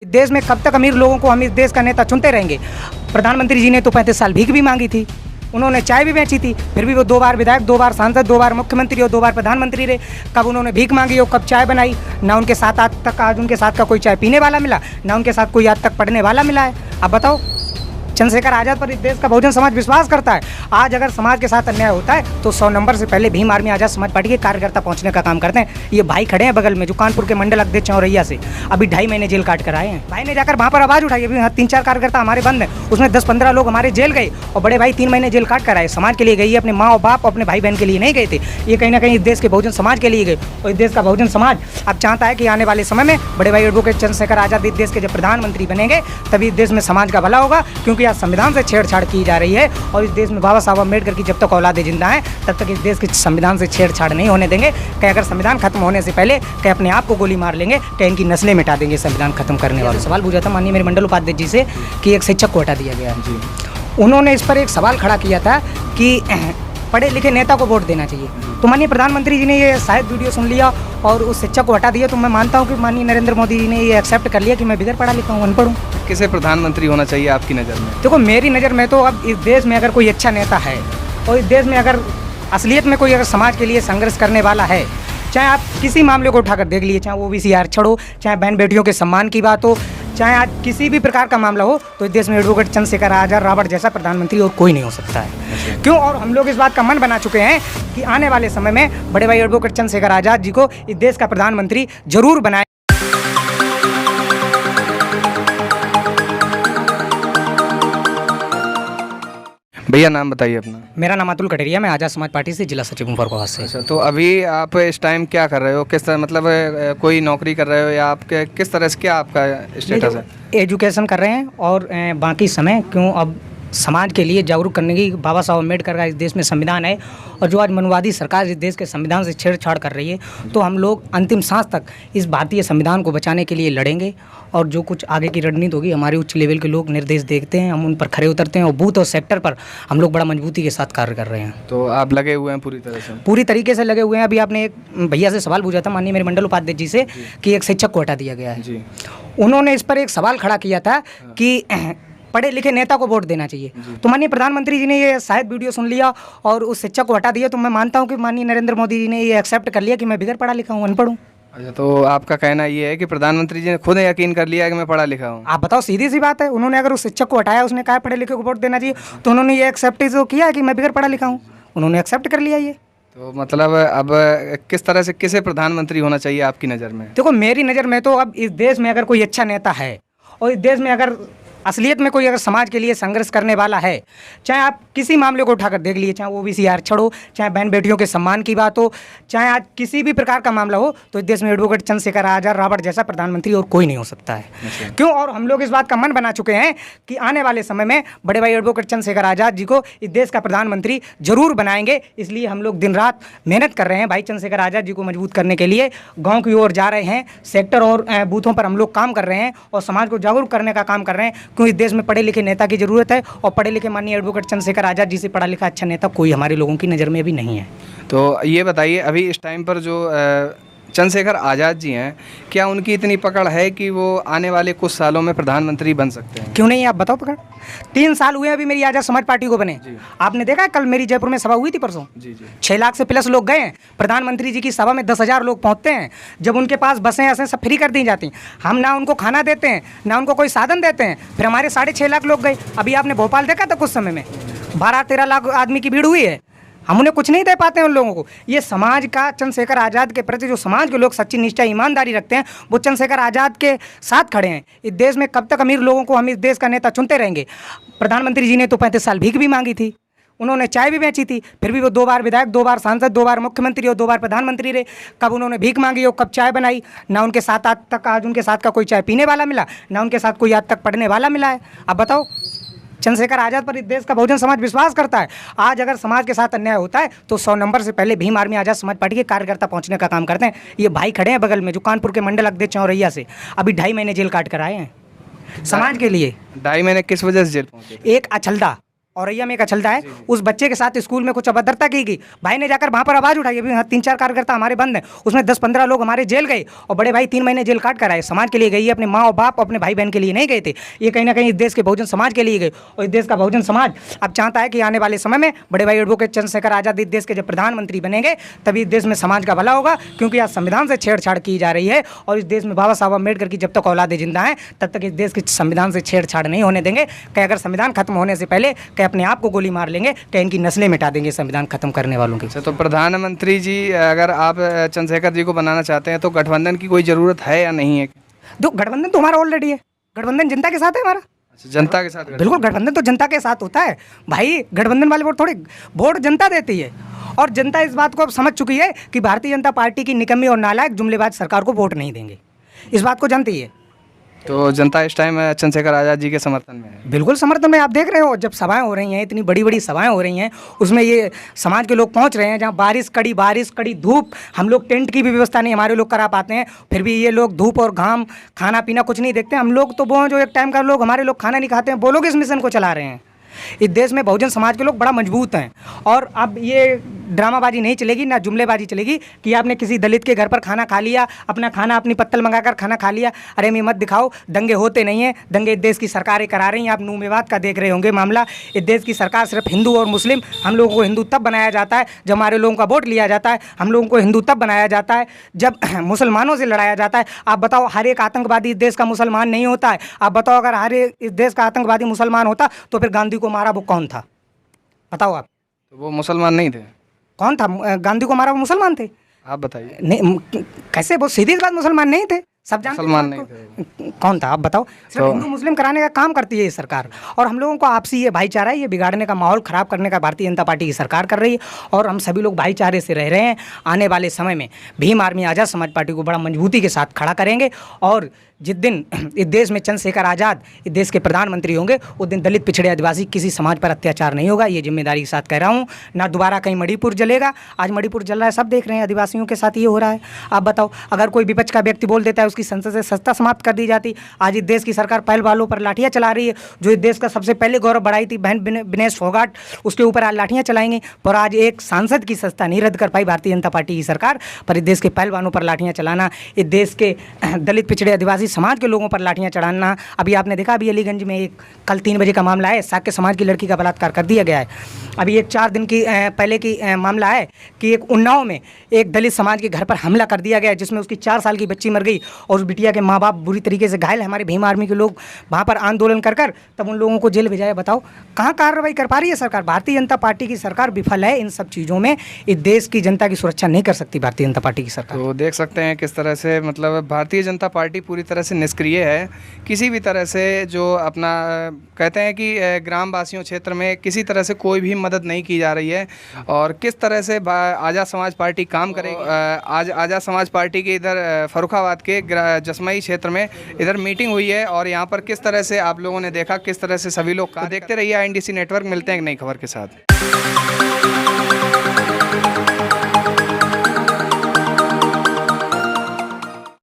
देश में कब तक अमीर लोगों को हम इस देश का नेता चुनते रहेंगे। प्रधानमंत्री जी ने तो 35 साल भीख भी मांगी थी, उन्होंने चाय भी बेची थी, फिर भी वो 2 बार विधायक, 2 बार सांसद, 2 बार मुख्यमंत्री और 2 बार प्रधानमंत्री रहे। कब उन्होंने भीख मांगी और कब चाय बनाई। ना उनके साथ आज तक उनके साथ का कोई चाय पीने वाला मिला, ना उनके साथ कोई आज तक पढ़ने वाला मिला है। अब बताओ, चंद्रशेखर आज़ाद पर इस देश का बहुजन समाज विश्वास करता है। आज अगर समाज के साथ अन्याय होता है तो 100 नंबर से पहले भीम आर्मी आज़ाद समाज पार्टी के कार्यकर्ता पहुंचने का काम करते हैं। ये भाई खड़े हैं बगल में, जो कानपुर के मंडल अध्यक्ष औरैया से अभी 2.5 महीने जेल काट कर आए हैं। भाई ने जाकर वहाँ पर आवाज़ उठाई। अभी 3-4 कार्यकर्ता हमारे बंद हैं, उसमें 10-15 लोग हमारे जेल गए और बड़े भाई 3 महीने जेल काट कर आए। समाज के लिए गई है, अपने माँ और बाप और अपने भाई बहन के लिए नहीं गए थे। ये कहीं ना कहीं इस देश के बहुजन समाज के लिए गए और इस देश का बहुजन समाज अब चाहता है कि आने वाले समय में बड़े भाई एडवोकेट चंद्रशेखर आज़ाद इस देश के जब प्रधानमंत्री बनेंगे तभी इस देश में समाज का भला होगा। क्योंकि आज संविधान से छेड़छाड़ की जा रही है और इस देश में बाबा साहब अम्बेडकर की जब तक औलादे जिंदा हैं तब तक इस देश के संविधान से छेड़छाड़ नहीं होने देंगे। कहीं अगर संविधान खत्म होने से पहले कहीं अपने आप को गोली मार लेंगे, कहीं इनकी नस्लें मिटा देंगे संविधान खत्म करने वाले। सवाल पूछा था माननीय मेरे मंडल उपाध्यक्ष जी से कि एक शिक्षक को हटा दिया गया जी। उन्होंने इस पर एक सवाल खड़ा किया था कि पढ़े लिखे नेता को वोट देना चाहिए। तो माननीय प्रधानमंत्री जी ने ये शायद वीडियो सुन लिया और उस शिक्षक को हटा दिया। तो मैं मानता हूँ कि माननीय नरेंद्र मोदी जी ने ये एक्सेप्ट कर लिया कि मैं बिगड़ पढ़ा लिखा हूँ, अनपढ़ हूँ। किसे प्रधानमंत्री होना चाहिए आपकी नज़र में? देखो, मेरी नज़र में तो अब इस देश में अगर कोई अच्छा नेता है और इस देश में अगर असलियत में कोई अगर समाज के लिए संघर्ष करने वाला है, चाहे आप किसी मामले को उठाकर देख लीजिए, चाहे ओबीसी आरक्षण हो, चाहे बहन बेटियों के सम्मान की बात हो, चाहे आज किसी भी प्रकार का मामला हो, तो इस देश में एडवोकेट चंद्रशेखर आज़ाद रावण जैसा प्रधानमंत्री और कोई नहीं हो सकता है। क्यों? और हम लोग इस बात का मन बना चुके हैं कि आने वाले समय में बड़े भाई एडवोकेट चंद्रशेखर आज़ाद जी को इस देश का प्रधानमंत्री जरूर बनाए। भैया नाम बताइए अपना। मेरा नाम अतुल कटेरिया, मैं आज़ाद समाज पार्टी से जिला सचिव हूँ फर्रुखाबाद से। अच्छा, तो अभी आप इस टाइम क्या कर रहे हो? किस तरह, मतलब कोई नौकरी कर रहे हो या आपके किस तरह से, क्या आपका स्टेटस है? एजुकेशन कर रहे हैं और बाकी समय क्यों अब समाज के लिए जागरूक करने की बाबा साहब अम्बेडकर का इस देश में संविधान है और जो आज मनवादी सरकार इस देश के संविधान से छेड़छाड़ कर रही है, तो हम लोग अंतिम सांस तक इस भारतीय संविधान को बचाने के लिए लड़ेंगे। और जो कुछ आगे की रणनीति होगी, हमारे उच्च लेवल के लोग निर्देश देखते हैं, हम उन पर खड़े उतरते हैं और बूथ और सेक्टर पर हम लोग बड़ा मजबूती के साथ कार्य कर रहे हैं। तो आप लगे हुए हैं पूरी तरह से? पूरी तरीके से लगे हुए हैं। अभी आपने एक भैया से सवाल पूछा था माननीय मेरे मंडल उपाध्यक्ष जी से कि एक शिक्षक को हटा दिया गया है जी। उन्होंने इस पर एक सवाल खड़ा किया था कि पढ़े लिखे नेता को वोट देना चाहिए। तो माननीय प्रधानमंत्री जी ने ये शायद वीडियो सुन लिया और उस शिक्षक को हटा दिया। तो मैं मानता हूँ कि माननीय नरेंद्र मोदी जी ने ये एक्सेप्ट कर लिया कि मैं बिगड़ पढ़ा लिखा हूँ, अनपढ़ हूँ। अच्छा, तो आपका कहना ये है कि प्रधानमंत्री जी ने खुद यकीन कर लिया कि मैं पढ़ा लिखा हूँ? आप बताओ, सीधी सी बात है। उन्होंने अगर उस शिक्षक को हटाया, उसने कहा पढ़े लिखे को वोट देना चाहिए, तो उन्होंने ये एक्सेप्ट जो किया कि मैं बिगड़ पढ़ा लिखा हूँ, उन्होंने एक्सेप्ट कर लिया ये। तो मतलब अब किस तरह से, किसे प्रधानमंत्री होना चाहिए आपकी नज़र में? देखो, मेरी नज़र में तो अब इस देश में अगर कोई अच्छा नेता है और इस देश में अगर असलियत में कोई अगर समाज के लिए संघर्ष करने वाला है, चाहे आप किसी मामले को उठाकर देख लीजिए, चाहे ओबीसी आरक्षण हो, चाहे बहन बेटियों के सम्मान की बात हो, चाहे आज किसी भी प्रकार का मामला हो, तो इस देश में एडवोकेट चंद्रशेखर आज़ाद रावण जैसा प्रधानमंत्री और कोई नहीं हो सकता है। क्यों? और हम लोग इस बात का मन बना चुके हैं कि आने वाले समय में बड़े भाई एडवोकेट चंद्रशेखर आज़ाद जी को इस देश का प्रधानमंत्री जरूर बनाएंगे। इसलिए हम लोग दिन रात मेहनत कर रहे हैं भाई चंद्रशेखर आज़ाद जी को मजबूत करने के लिए। गाँव की ओर जा रहे हैं, सेक्टर और बूथों पर हम लोग काम कर रहे हैं और समाज को जागरूक करने का काम कर रहे हैं। क्यों? इस देश में पढ़े लिखे नेता की जरूरत है और पढ़े लिखे माननीय एडवोकेट चंद्रशेखर आज़ाद जी से पढ़ा लिखा अच्छा नेता कोई हमारे लोगों की नज़र में अभी नहीं है। तो ये बताइए, अभी इस टाइम पर जो चंद्रशेखर आज़ाद जी हैं, क्या उनकी इतनी पकड़ है कि वो आने वाले कुछ सालों में प्रधानमंत्री बन सकते हैं? क्यों नहीं, आप बताओ। पकड़ 3 साल हुए अभी मेरी आज़ाद समाज पार्टी को बने। आपने देखा कल मेरी जयपुर में सभा हुई थी परसों, 6 लाख से प्लस लोग गए हैं। प्रधानमंत्री जी की सभा में 10,000 लोग पहुंचते हैं। जब उनके पास बसें ऐसे सब फ्री कर दी जाती, हम ना उनको खाना देते हैं ना उनको कोई साधन देते हैं, फिर हमारे 6.5 लाख लोग गए। अभी आपने भोपाल देखा था कुछ समय में 12-13 लाख आदमी की भीड़ हुई है। हम उन्हें कुछ नहीं दे पाते हैं उन लोगों को। ये समाज का चंद्रशेखर आज़ाद के प्रति जो समाज के लोग सच्ची निष्ठा ईमानदारी रखते हैं, वो चंद्रशेखर आज़ाद के साथ खड़े हैं। इस देश में कब तक अमीर लोगों को हम इस देश का नेता चुनते रहेंगे। प्रधानमंत्री जी ने तो 35 साल भीख भी मांगी थी, उन्होंने चाय भी बेची थी, फिर भी वो 2 बार विधायक, 2 बार सांसद, 2 बार मुख्यमंत्री और 2 बार प्रधानमंत्री रहे। कब उन्होंने भीख मांगी और कब चाय बनाई। ना उनके साथ आज उनके साथ का कोई चाय पीने वाला मिला, ना उनके साथ कोई आज तक पढ़ने वाला मिला है। अब बताओ, चंद्रशेखर आज़ाद पर इस देश का बहुजन समाज विश्वास करता है। आज अगर समाज के साथ अन्याय होता है तो 100 नंबर से पहले भीम आर्मी आज़ाद समाज पार्टी के कार्यकर्ता पहुंचने का काम करते हैं। ये भाई खड़े हैं बगल में, जो कानपुर के मंडल अध्यक्ष औरैया से अभी 2.5 महीने जेल काट कर आए हैं समाज के लिए। 2.5 महीने किस वजह से जेल पहुंचे? एक अछलदा औरैया में एक चलता है, उस बच्चे के साथ स्कूल में कुछ अभद्रता की गई, भाई ने जाकर वहाँ पर आवाज़ उठाई। अभी 3-4 कार्यकर्ता हमारे बंद हैं, उसमें 10-15 लोग हमारे जेल गए और बड़े भाई 3 महीने जेल काट कर आए। समाज के लिए गई है, अपने माँ और बाप अपने भाई बहन के लिए नहीं गए थे। ये कहीं ना कहीं इस देश के बहुजन समाज के लिए गए और इस देश का बहुजन समाज अब चाहता है कि आने वाले समय में बड़े भाई एडवोकेट चंद्रशेखर आज़ाद इस देश के जब प्रधानमंत्री बनेंगे तभी इस देश में समाज का भला होगा, क्योंकि आज संविधान से छेड़छाड़ की जा रही है और इस देश में बाबा साहब अम्बेडकर की जब तक औलादें जिंदा हैं तब तक इस देश के संविधान से छेड़छाड़ नहीं होने देंगे। कि अगर संविधान खत्म होने से पहले कि अपने आप को गोली मार लेंगे, कि इनकी नस्लें मिटा देंगे संविधान खत्म करने वालों की। अच्छा, तो प्रधानमंत्री जी अगर आप चंद्रशेखर जी को बनाना चाहते हैं तो गठबंधन की कोई ज़रूरत है या नहीं है? तो गठबंधन तो हमारा ऑलरेडी है, गठबंधन जनता के साथ है हमारा। अच्छा, जनता के साथ बिल्कुल, गठबंधन तो जनता के साथ होता है भाई। गठबंधन वाले वोट थोड़ी, वोट जनता देती है और जनता इस बात को अब समझ चुकी है कि भारतीय जनता पार्टी की निकम्मी और नालायक जुमलेबाज सरकार को वोट नहीं देंगे, इस बात को जानती है। तो जनता इस टाइम चंद्रशेखर आज़ाद जी के समर्थन में है? बिल्कुल समर्थन में। आप देख रहे हो जब सभाएं हो रही हैं, इतनी बड़ी बड़ी सभाएं हो रही हैं, उसमें ये समाज के लोग पहुंच रहे हैं, जहां बारिश कड़ी धूप, हम लोग टेंट की भी व्यवस्था नहीं हमारे लोग करा पाते हैं, फिर भी ये लोग धूप और घाम, खाना पीना कुछ नहीं देखते। हम लोग तो वो जो एक टाइम का लोग, हमारे लोग खाना नहीं खाते हैं, वो लोग इस मिशन को चला रहे हैं। इस देश में बहुजन समाज के लोग बड़ा मजबूत हैं और अब ये ड्रामाबाजी नहीं चलेगी, ना जुमलेबाजी चलेगी कि आपने किसी दलित के घर पर खाना खा लिया, अपना खाना अपनी पत्तल मंगाकर खाना खा लिया। अरे मैं मत दिखाओ, दंगे होते नहीं हैं, दंगे इस देश की सरकारें करा रही हैं। आप नूह मेवात का देख रहे होंगे मामला। इस देश की सरकार सिर्फ हिंदू और मुस्लिम, हम लोगों को हिंदू तब बनाया जाता है जब हमारे लोगों का वोट लिया जाता है, हम लोगों को हिंदू तब बनाया जाता है जब मुसलमानों से लड़ाया जाता है। आप बताओ, हर एक आतंकवादी इस देश का मुसलमान नहीं होता है। आप बताओ, अगर हर एक इस देश का आतंकवादी मुसलमान होता तो फिर गांधी को मारा वो कौन था? बताओ आप। तो वो मुसलमान नहीं थे? कौन था? गांधी को मारा वो मुसलमान थे? आप बताइए। नहीं, कैसे? वो सीधी बात, मुसलमान नहीं थे, सब जानते हैं। मुसलमान नहीं थे। कौन था आप बताओ? सिर्फ हिंदू मुस्लिम कराने का काम करती है ये सरकार और हम लोगों को आपसी ये भाईचारा है, ये बिगाड़ने का, माहौल ख़राब करने का भारतीय जनता पार्टी की सरकार कर रही है और हम सभी लोग भाईचारे से रह रहे हैं। आने वाले समय में भीम आर्मी आज़ाद समाज पार्टी को बड़ा मजबूती के साथ खड़ा करेंगे और जिस दिन इस देश में चंद्रशेखर आज़ाद इस देश के प्रधानमंत्री होंगे उस दिन दलित, पिछड़े, आदिवासी किसी समाज पर अत्याचार नहीं होगा। ये जिम्मेदारी के साथ कह रहा हूँ। ना दोबारा कहीं मणिपुर जलेगा। आज मणिपुर जल रहा है, सब देख रहे हैं, आदिवासियों के साथ ये हो रहा है। आप बताओ, अगर कोई विपक्ष का व्यक्ति बोल देता है उसकी संसद से सत्ता समाप्त कर दी जाती। आज इस देश की सरकार पहल वालों पर लाठियाँ चला रही है। जो इस देश का सबसे पहले गौरव बढ़ाई थी बहन विनेश फोगाट, उसके ऊपर आज लाठियाँ चलाएंगे। पर आज एक सांसद की सत्ता नहीं रद्द कर पाई भारतीय जनता पार्टी की सरकार, पर इस देश के पहलवानों पर लाठियाँ चलाना, इस देश के दलित, पिछड़े, आदिवासी समाज के लोगों पर लाठियाँ चढ़ाना। अभी आपने देखा, अभी अलीगंज में एक कल 3 बजे का मामला है, साक्य समाज की लड़की का बलात्कार कर दिया गया है। अभी एक 4 दिन की पहले की मामला है कि एक उन्नाव में एक दलित समाज के घर पर हमला कर दिया गया, जिसमें उसकी 4 साल की बच्ची मर गई और उस बिटिया के माँ बाप बुरी तरीके से घायल है। हमारे भीम आर्मी के लोग वहाँ पर आंदोलन कर तब उन लोगों को जेल भेजाया। बताओ, कहाँ कार्रवाई कर पा रही है सरकार? भारतीय जनता पार्टी की सरकार विफल है इन सब चीज़ों में। इस देश की जनता की सुरक्षा नहीं कर सकती भारतीय जनता पार्टी की सरकार। तो देख सकते हैं किस तरह से, मतलब भारतीय जनता पार्टी पूरी तरह से निष्क्रिय है। किसी भी तरह से जो अपना कहते हैं कि ग्रामवासियों क्षेत्र में किसी तरह से कोई भी मदद नहीं की जा रही है। और किस तरह से आज़ाद समाज पार्टी काम करेगी। आज आज़ाद समाज पार्टी के इधर फर्रुखाबाद के जसमई क्षेत्र में इधर मीटिंग हुई है और यहाँ पर किस तरह से आप लोगों ने देखा, किस तरह से सभी लोग का। देखते रहिए INDC नेटवर्क। मिलते हैं एक नई खबर के साथ।